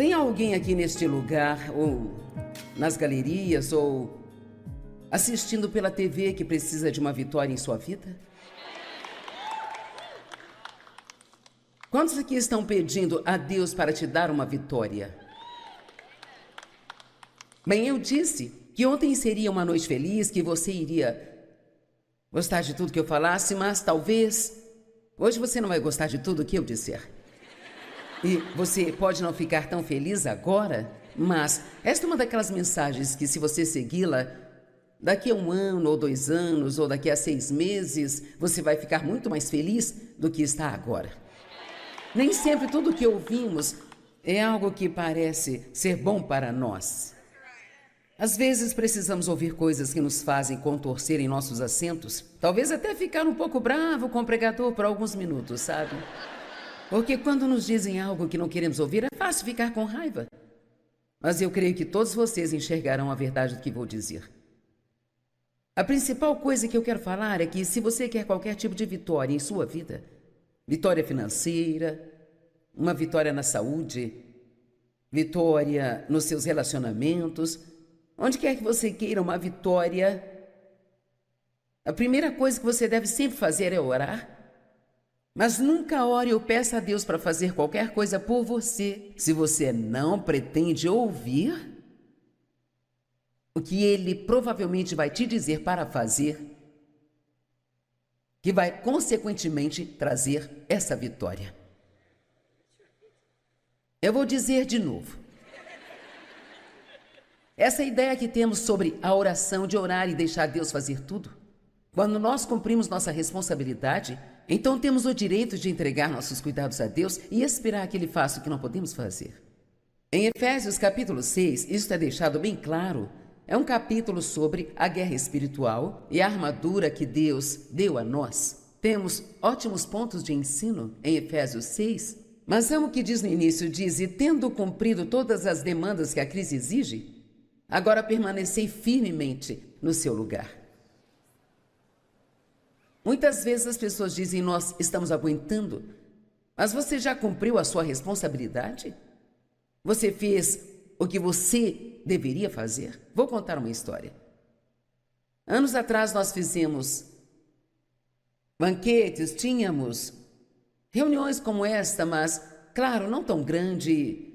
Tem alguém aqui neste lugar, ou nas galerias, ou assistindo pela TV que precisa de uma vitória em sua vida? Quantos aqui estão pedindo a Deus para te dar uma vitória? Bem, eu disse que ontem seria uma noite feliz, que você iria gostar de tudo que eu falasse, mas talvez hoje você não vai gostar de tudo que eu disser. E você pode não ficar tão feliz agora, mas esta é uma daquelas mensagens que, se você segui-la, daqui a 1 ano, ou 2 anos, ou daqui a 6 meses, você vai ficar muito mais feliz do que está agora. Nem sempre tudo o que ouvimos é algo que parece ser bom para nós. Às vezes precisamos ouvir coisas que nos fazem contorcer em nossos assentos, talvez até ficar um pouco bravo com o pregador por alguns minutos, sabe? Porque quando nos dizem algo que não queremos ouvir, é fácil ficar com raiva. Mas eu creio que todos vocês enxergarão a verdade do que vou dizer. A principal coisa que eu quero falar é que, se você quer qualquer tipo de vitória em sua vida, vitória financeira, uma vitória na saúde, vitória nos seus relacionamentos, onde quer que você queira uma vitória, a primeira coisa que você deve sempre fazer é orar. Mas nunca ore ou peça a Deus para fazer qualquer coisa por você, se você não pretende ouvir o que Ele provavelmente vai te dizer para fazer, que vai consequentemente trazer essa vitória. Eu vou dizer de novo. Essa ideia que temos sobre a oração, de orar e deixar Deus fazer tudo, quando nós cumprimos nossa responsabilidade, então temos o direito de entregar nossos cuidados a Deus e esperar que Ele faça o que não podemos fazer. Em Efésios capítulo 6, isso é deixado bem claro. É um capítulo sobre a guerra espiritual e a armadura que Deus deu a nós. Temos ótimos pontos de ensino em Efésios 6, mas é o que diz no início, diz: e tendo cumprido todas as demandas que a crise exige, agora permanecei firmemente no seu lugar. Muitas vezes as pessoas dizem: nós estamos aguentando, mas você já cumpriu a sua responsabilidade? Você fez o que você deveria fazer? Vou contar uma história. Anos atrás nós fizemos banquetes, tínhamos reuniões como esta, mas, claro, não tão grande.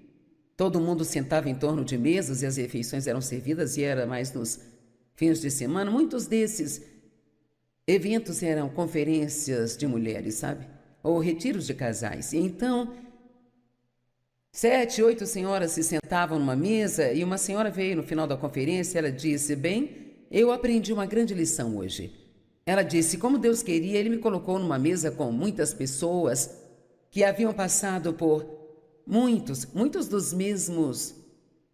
Todo mundo sentava em torno de mesas e as refeições eram servidas, e era mais nos fins de semana. Muitos desses eventos eram conferências de mulheres, sabe? Ou retiros de casais. E então, 7, 8 senhoras se sentavam numa mesa, e uma senhora veio no final da conferência. Ela disse: bem, eu aprendi uma grande lição hoje. Ela disse: como Deus queria, Ele me colocou numa mesa com muitas pessoas que haviam passado por muitos dos mesmos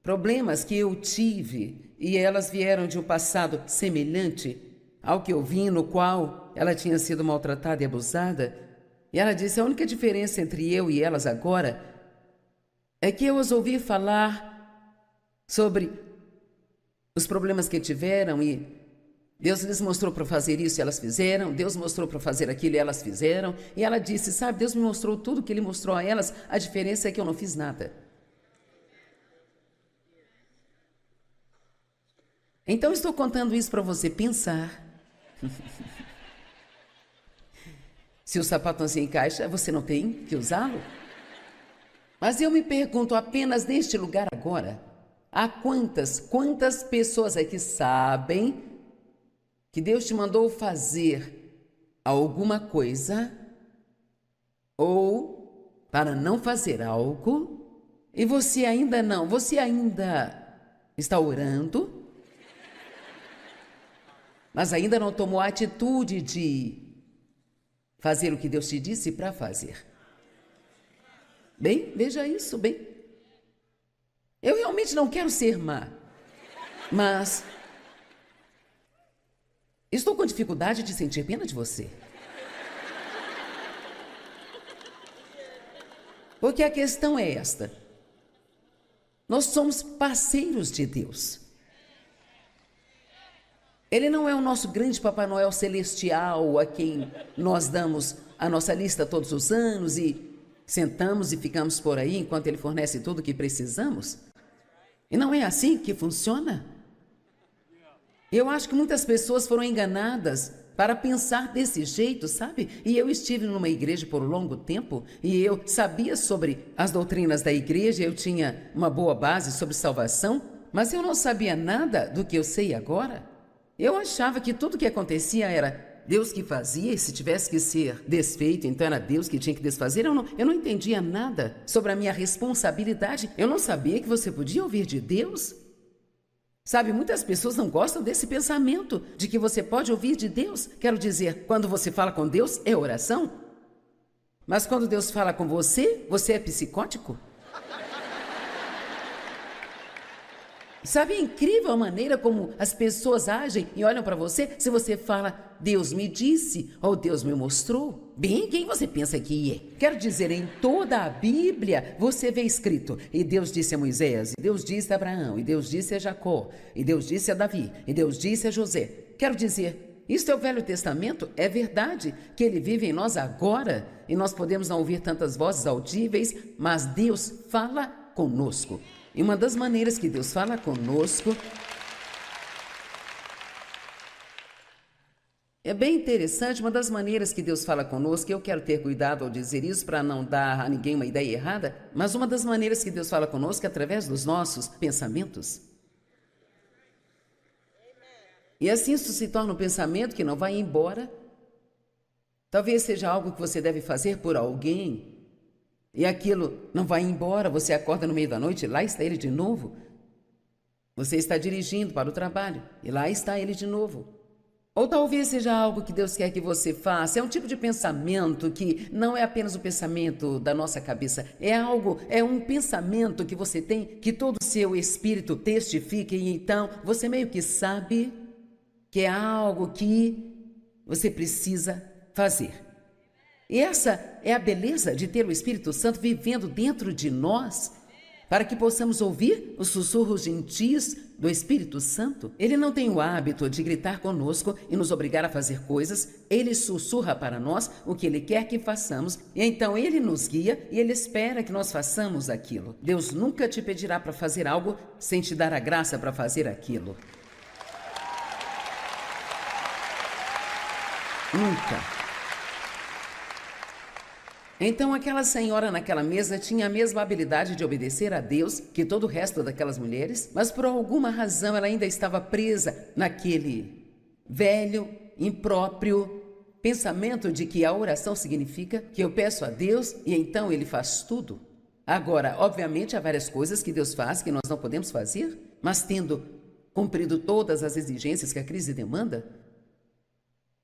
problemas que eu tive, e elas vieram de um passado semelhante ao que eu vi, no qual ela tinha sido maltratada e abusada. E ela disse: a única diferença entre eu e elas agora é que eu as ouvi falar sobre os problemas que tiveram, e Deus lhes mostrou para fazer isso e elas fizeram, Deus mostrou para fazer aquilo e elas fizeram. E ela disse: sabe, Deus me mostrou tudo que Ele mostrou a elas, a diferença é que eu não fiz nada. Então estou contando isso para você pensar. Se o sapato não se encaixa, você não tem que usá-lo? Mas eu me pergunto, apenas neste lugar agora, há quantas pessoas aqui sabem que Deus te mandou fazer alguma coisa, ou para não fazer algo, e você ainda está orando, mas ainda não tomou a atitude de fazer o que Deus te disse para fazer? Bem, veja isso, bem. Eu realmente não quero ser má, mas estou com dificuldade de sentir pena de você. Porque a questão é esta: nós somos parceiros de Deus. Ele não é o nosso grande Papai Noel celestial a quem nós damos a nossa lista todos os anos, e sentamos e ficamos por aí enquanto Ele fornece tudo o que precisamos? E não é assim que funciona? Eu acho que muitas pessoas foram enganadas para pensar desse jeito, sabe? E eu estive numa igreja por um longo tempo e eu sabia sobre as doutrinas da igreja, eu tinha uma boa base sobre salvação, mas eu não sabia nada do que eu sei agora. Eu achava que tudo que acontecia era Deus que fazia, e se tivesse que ser desfeito, então era Deus que tinha que desfazer. Eu não entendia nada sobre a minha responsabilidade. Eu não sabia que você podia ouvir de Deus. Sabe, muitas pessoas não gostam desse pensamento de que você pode ouvir de Deus. Quero dizer, quando você fala com Deus, é oração. Mas quando Deus fala com você, você é psicótico. Sabe, é incrível a maneira como as pessoas agem e olham para você se você fala, Deus me disse, ou Deus me mostrou. Bem, quem você pensa que é? Quero dizer, em toda a Bíblia, você vê escrito, e Deus disse a Moisés, e Deus disse a Abraão, e Deus disse a Jacó, e Deus disse a Davi, e Deus disse a José. Quero dizer, isto é o Velho Testamento, é verdade que ele vive em nós agora, e nós podemos não ouvir tantas vozes audíveis, mas Deus fala conosco. E uma das maneiras que Deus fala conosco é bem interessante, uma das maneiras que Deus fala conosco, eu quero ter cuidado ao dizer isso para não dar a ninguém uma ideia errada, mas uma das maneiras que Deus fala conosco é através dos nossos pensamentos. E assim isso se torna um pensamento que não vai embora. Talvez seja algo que você deve fazer por alguém, e aquilo não vai embora, você acorda no meio da noite e lá está ele de novo. Você está dirigindo para o trabalho e lá está ele de novo. Ou talvez seja algo que Deus quer que você faça, é um tipo de pensamento que não é apenas o pensamento da nossa cabeça, é um pensamento que você tem, que todo o seu espírito testifica e então você meio que sabe que é algo que você precisa fazer. E essa é a beleza de ter o Espírito Santo vivendo dentro de nós, para que possamos ouvir os sussurros gentis do Espírito Santo. Ele não tem o hábito de gritar conosco e nos obrigar a fazer coisas. Ele sussurra para nós o que Ele quer que façamos, e então Ele nos guia e Ele espera que nós façamos aquilo. Deus nunca te pedirá para fazer algo sem te dar a graça para fazer aquilo. Nunca. Então aquela senhora naquela mesa tinha a mesma habilidade de obedecer a Deus que todo o resto daquelas mulheres, mas por alguma razão ela ainda estava presa naquele velho, impróprio pensamento de que a oração significa que eu peço a Deus e então Ele faz tudo. Agora, obviamente, há várias coisas que Deus faz que nós não podemos fazer, mas tendo cumprido todas as exigências que a crise demanda,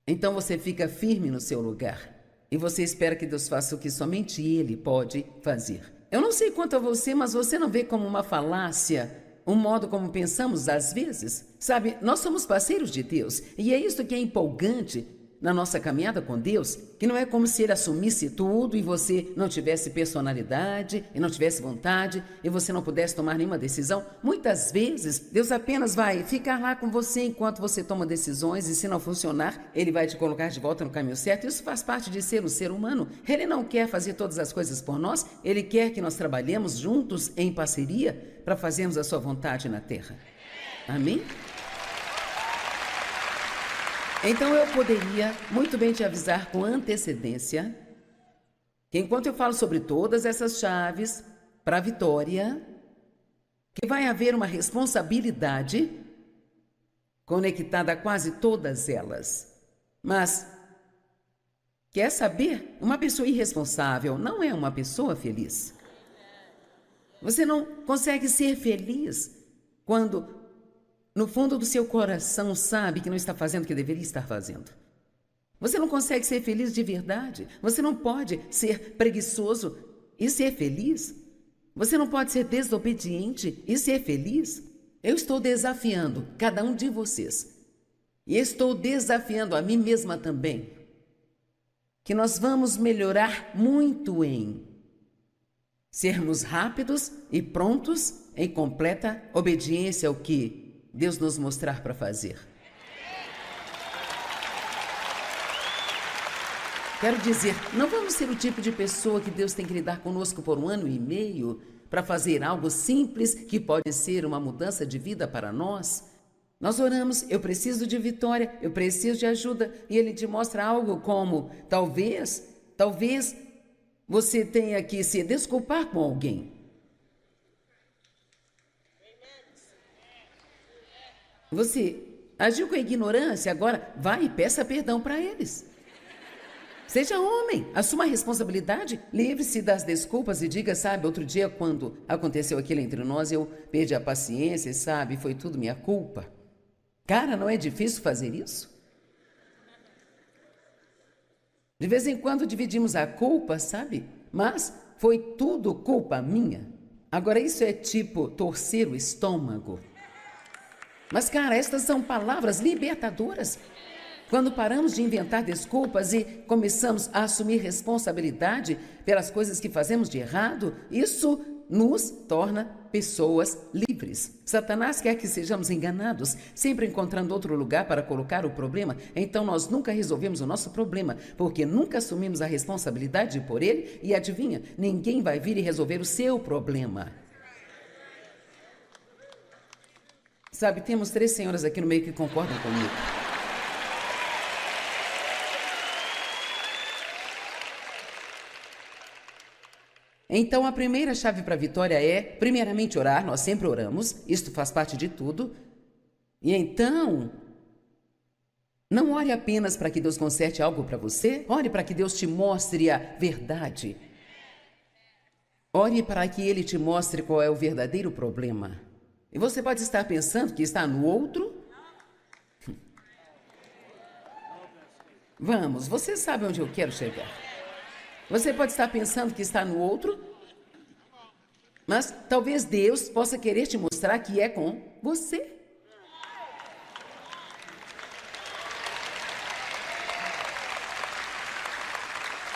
então você fica firme no seu lugar. E você espera que Deus faça o que somente Ele pode fazer. Eu não sei quanto a você, mas você não vê como uma falácia, um modo como pensamos às vezes? Sabe, nós somos parceiros de Deus, e é isso que é empolgante na nossa caminhada com Deus, que não é como se Ele assumisse tudo e você não tivesse personalidade, e não tivesse vontade, e você não pudesse tomar nenhuma decisão. Muitas vezes, Deus apenas vai ficar lá com você enquanto você toma decisões, e se não funcionar, Ele vai te colocar de volta no caminho certo. Isso faz parte de ser um ser humano. Ele não quer fazer todas as coisas por nós, Ele quer que nós trabalhemos juntos em parceria para fazermos a sua vontade na terra. Amém? Então eu poderia muito bem te avisar com antecedência que enquanto eu falo sobre todas essas chaves para a vitória, que vai haver uma responsabilidade conectada a quase todas elas. Mas, quer saber? Uma pessoa irresponsável não é uma pessoa feliz. Você não consegue ser feliz quando no fundo do seu coração sabe que não está fazendo o que deveria estar fazendo. Você não consegue ser feliz de verdade. Você não pode ser preguiçoso e ser feliz. Você não pode ser desobediente e ser feliz. Eu estou desafiando cada um de vocês. E estou desafiando a mim mesma também. Que nós vamos melhorar muito em sermos rápidos e prontos em completa obediência ao que Deus nos mostrar para fazer. Quero dizer, não vamos ser o tipo de pessoa que Deus tem que lidar conosco por 1 ano e meio para fazer algo simples que pode ser uma mudança de vida para nós. Nós oramos, eu preciso de vitória, eu preciso de ajuda, e Ele te mostra algo como, talvez você tenha que se desculpar com alguém. Você agiu com a ignorância, agora vai e peça perdão para eles. Seja homem, assuma a responsabilidade, livre-se das desculpas e diga, sabe, outro dia quando aconteceu aquilo entre nós, eu perdi a paciência, sabe, foi tudo minha culpa. Cara, não é difícil fazer isso? De vez em quando dividimos a culpa, sabe? Mas foi tudo culpa minha. Agora isso é tipo torcer o estômago. Mas, cara, estas são palavras libertadoras. Quando paramos de inventar desculpas e começamos a assumir responsabilidade pelas coisas que fazemos de errado, isso nos torna pessoas livres. Satanás quer que sejamos enganados, sempre encontrando outro lugar para colocar o problema. Então nós nunca resolvemos o nosso problema, porque nunca assumimos a responsabilidade por ele e adivinha, ninguém vai vir e resolver o seu problema. Sabe, temos 3 senhoras aqui no meio que concordam comigo. Então, a primeira chave para a vitória é, primeiramente, orar. Nós sempre oramos, isto faz parte de tudo. E então, não ore apenas para que Deus conserte algo para você, ore para que Deus te mostre a verdade. Ore para que Ele te mostre qual é o verdadeiro problema. E você pode estar pensando que está no outro. Vamos, você sabe onde eu quero chegar. Você pode estar pensando que está no outro, mas talvez Deus possa querer te mostrar que é com você.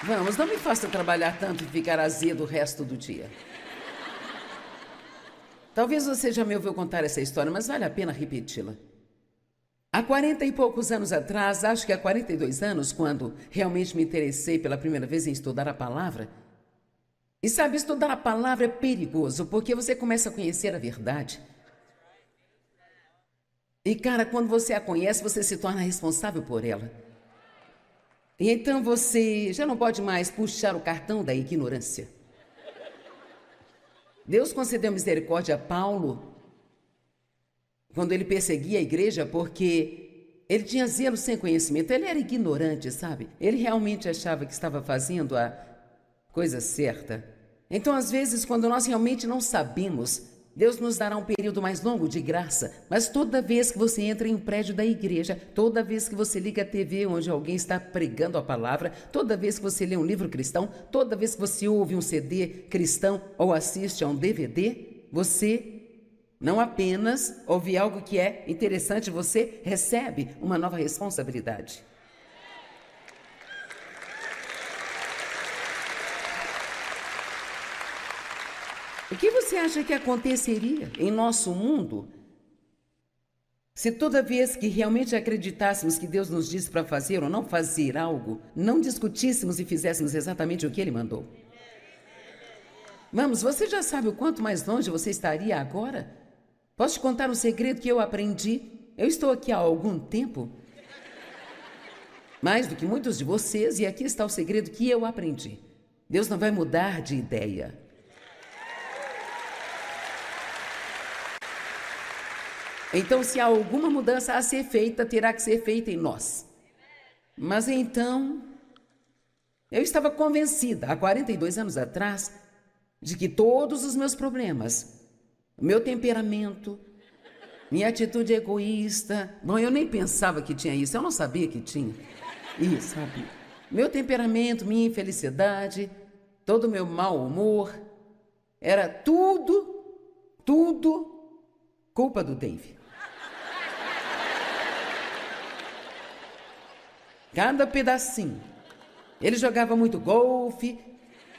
Vamos, não me faça trabalhar tanto e ficar azedo o resto do dia. Talvez você já me ouviu contar essa história, mas vale a pena repeti-la. Há 40 e poucos anos atrás, acho que há 42 anos, quando realmente me interessei pela primeira vez em estudar a palavra. E sabe, estudar a palavra é perigoso, porque você começa a conhecer a verdade. E cara, quando você a conhece, você se torna responsável por ela. E então você já não pode mais puxar o cartão da ignorância. Deus concedeu misericórdia a Paulo quando ele perseguia a igreja, porque ele tinha zelo sem conhecimento. Ele era ignorante, sabe? Ele realmente achava que estava fazendo a coisa certa. Então, às vezes, quando nós realmente não sabemos, Deus nos dará um período mais longo de graça. Mas toda vez que você entra em um prédio da igreja, toda vez que você liga a TV onde alguém está pregando a palavra, toda vez que você lê um livro cristão, toda vez que você ouve um CD cristão ou assiste a um DVD, você não apenas ouve algo que é interessante, você recebe uma nova responsabilidade. O que você acha que aconteceria em nosso mundo se toda vez que realmente acreditássemos que Deus nos disse para fazer ou não fazer algo, não discutíssemos e fizéssemos exatamente o que Ele mandou? Vamos, você já sabe o quanto mais longe você estaria agora? Posso te contar um segredo que eu aprendi? Eu estou aqui há algum tempo, mais do que muitos de vocês, e aqui está o segredo que eu aprendi. Deus não vai mudar de ideia. Então, se há alguma mudança a ser feita, terá que ser feita em nós. Mas então, eu estava convencida, há 42 anos atrás, de que todos os meus problemas, meu temperamento, minha atitude egoísta, bom, eu nem pensava que tinha isso, eu não sabia que tinha isso, sabe? Meu temperamento, minha infelicidade, todo o meu mau humor, era tudo culpa do Dave. Cada pedacinho. Ele jogava muito golfe,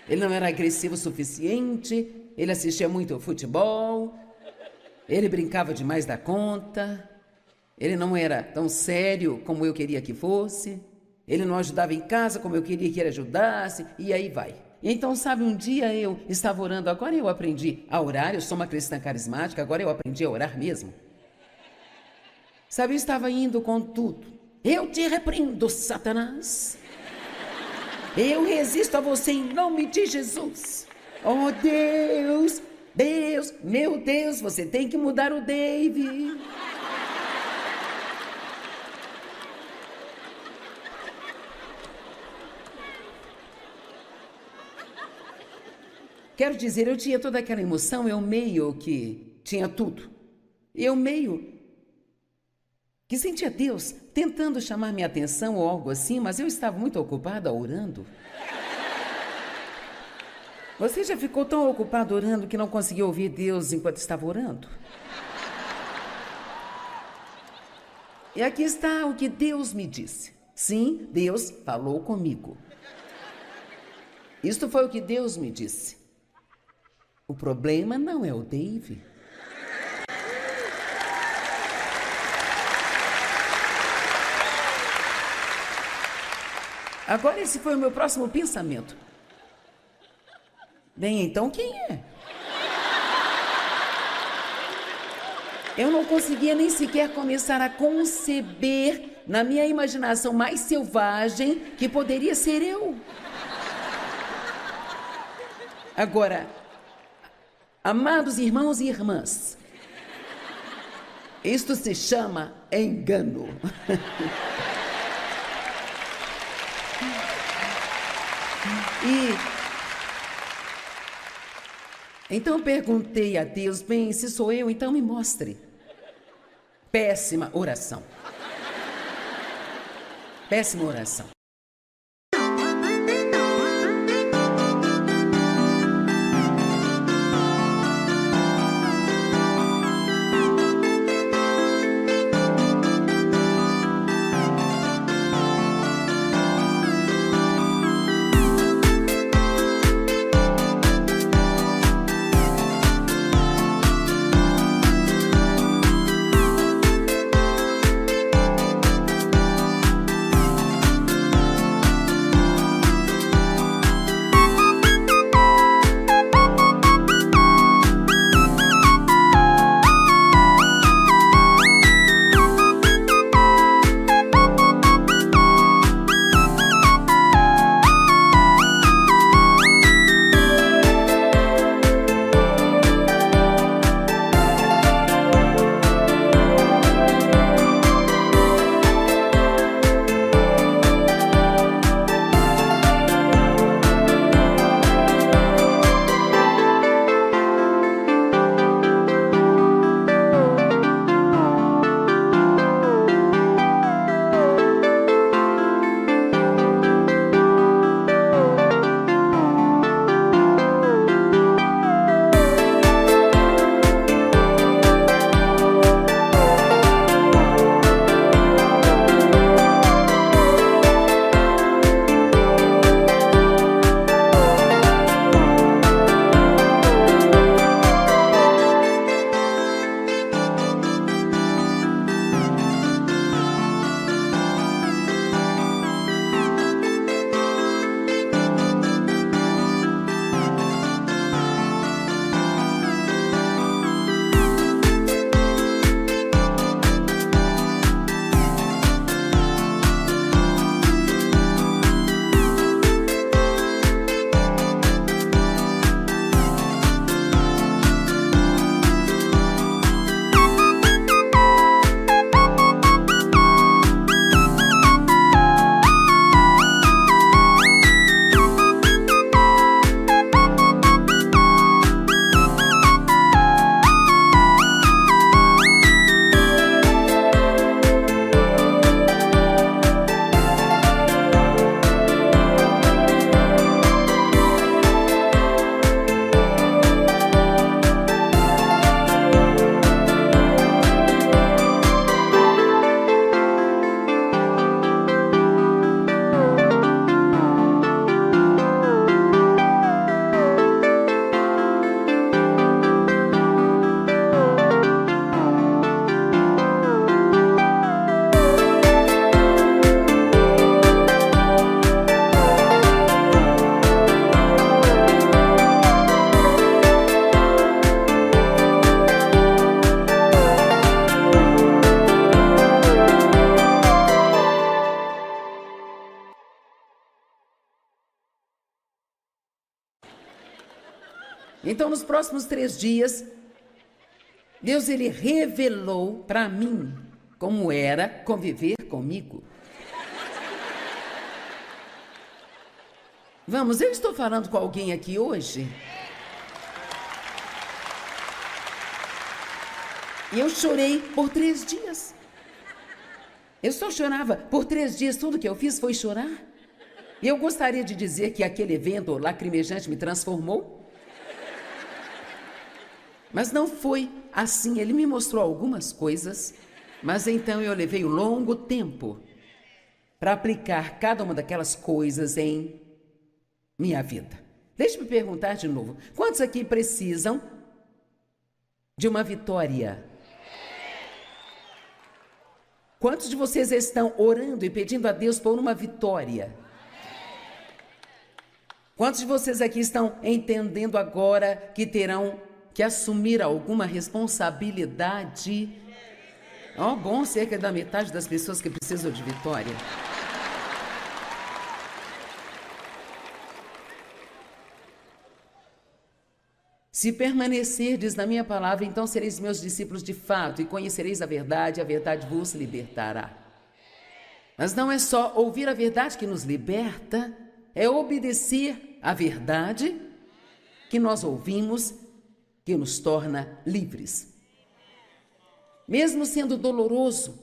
ele não era agressivo o suficiente, ele assistia muito ao futebol, ele brincava demais da conta, ele não era tão sério como eu queria que fosse, Ele não ajudava em casa como eu queria que ele ajudasse, e aí vai. Então, sabe, um dia eu estava orando, agora eu aprendi a orar, eu sou uma cristã carismática, agora eu aprendi a orar mesmo. Sabe, eu estava indo com tudo. Eu te repreendo, Satanás. Eu resisto a você em nome de Jesus. Oh, Deus, Deus, meu Deus, você tem que mudar o Dave. Quero dizer, eu tinha toda aquela emoção, eu meio que tinha tudo. Eu meio que sentia Deus tentando chamar minha atenção ou algo assim, mas eu estava muito ocupada orando. Você já ficou tão ocupado orando que não conseguiu ouvir Deus enquanto estava orando? E aqui está o que Deus me disse. Sim, Deus falou comigo. Isto foi o que Deus me disse. O problema não é o Dave. Agora esse foi o meu próximo pensamento. Bem, então quem é? Eu não conseguia nem sequer começar a conceber na minha imaginação mais selvagem que poderia ser eu. Agora, amados irmãos e irmãs, isto se chama engano. Então perguntei a Deus, bem, se sou eu, então me mostre. Péssima oração. Péssima oração. Então, nos próximos 3 dias, Deus, ele revelou para mim como era conviver comigo. Vamos, eu estou falando com alguém aqui hoje? E eu chorei por 3 dias. Eu só chorava. Por 3 dias, tudo que eu fiz foi chorar. E eu gostaria de dizer que aquele evento lacrimejante me transformou. Mas não foi assim. Ele me mostrou algumas coisas, mas então eu levei um longo tempo para aplicar cada uma daquelas coisas em minha vida. Deixe-me perguntar de novo. Quantos aqui precisam de uma vitória? Quantos de vocês estão orando e pedindo a Deus por uma vitória? Quantos de vocês aqui estão entendendo agora que terão que assumir alguma responsabilidade? Oh, bom, cerca da metade das pessoas que precisam de vitória. Se permanecerdes na minha palavra, então sereis meus discípulos de fato e conhecereis a verdade vos libertará. Mas não é só ouvir a verdade que nos liberta, é obedecer à verdade que nós ouvimos, que nos torna livres. Mesmo sendo doloroso,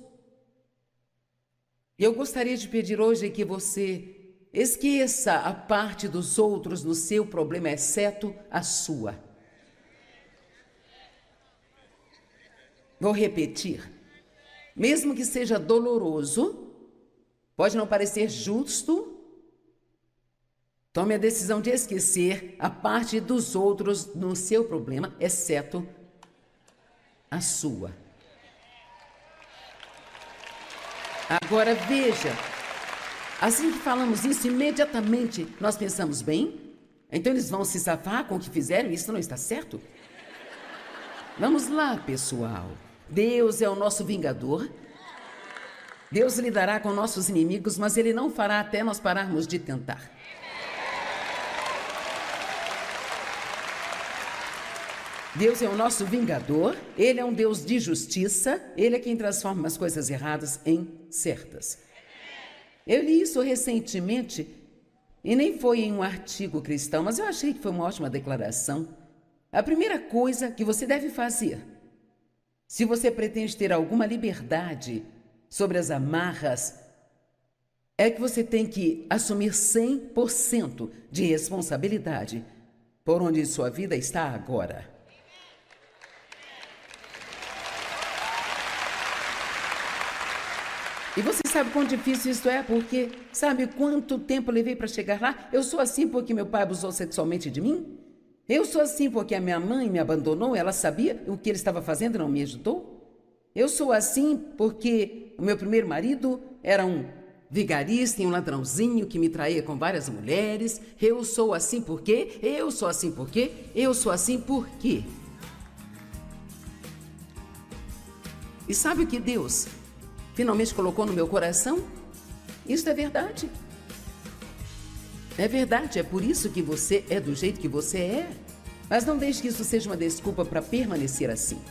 eu gostaria de pedir hoje que você esqueça a parte dos outros no seu problema, exceto a sua. Vou repetir. Mesmo que seja doloroso, pode não parecer justo, tome a decisão de esquecer a parte dos outros no seu problema, exceto a sua. Agora veja, assim que falamos isso, imediatamente nós pensamos, bem, então eles vão se safar com o que fizeram, isso não está certo? Vamos lá, pessoal. Deus é o nosso vingador. Deus lidará com nossos inimigos, mas Ele não fará até nós pararmos de tentar. Deus é o nosso vingador, Ele é um Deus de justiça, Ele é quem transforma as coisas erradas em certas. Eu li isso recentemente, e nem foi em um artigo cristão, mas eu achei que foi uma ótima declaração. A primeira coisa que você deve fazer, se você pretende ter alguma liberdade sobre as amarras, é que você tem que assumir 100% de responsabilidade por onde sua vida está agora. E você sabe quão difícil isso é? Porque sabe quanto tempo levei para chegar lá? Eu sou assim porque meu pai abusou sexualmente de mim? Eu sou assim porque a minha mãe me abandonou, ela sabia o que ele estava fazendo e não me ajudou? Eu sou assim porque o meu primeiro marido era um vigarista e um ladrãozinho que me traía com várias mulheres. Eu sou assim porque, eu sou assim porque, eu sou assim porque. E sabe o que Deus finalmente colocou no meu coração? Isso é verdade. É verdade, é por isso que você é do jeito que você é. Mas não deixe que isso seja uma desculpa para permanecer assim.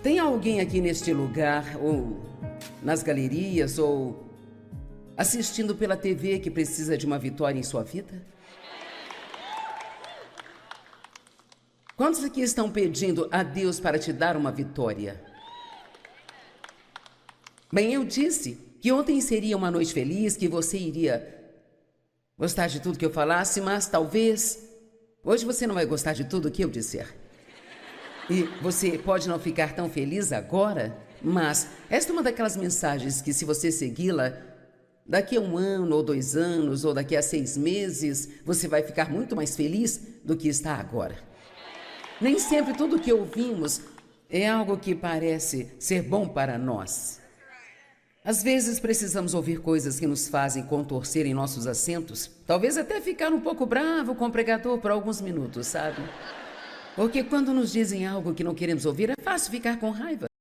Tem alguém aqui neste lugar, ou nas galerias, ou assistindo pela TV que precisa de uma vitória em sua vida? Quantos aqui estão pedindo a Deus para te dar uma vitória? Bem, eu disse que ontem seria uma noite feliz, que você iria gostar de tudo que eu falasse, mas talvez hoje você não vai gostar de tudo que eu disser. E você pode não ficar tão feliz agora, mas esta é uma daquelas mensagens que, se você segui-la, daqui a 1 ano, ou 2 anos, ou daqui a 6 meses, você vai ficar muito mais feliz do que está agora. Nem sempre tudo que ouvimos é algo que parece ser bom para nós. Às vezes precisamos ouvir coisas que nos fazem contorcer em nossos assentos, talvez até ficar um pouco bravo com o pregador por alguns minutos, sabe? Porque quando nos dizem algo que não queremos ouvir, é fácil ficar com raiva.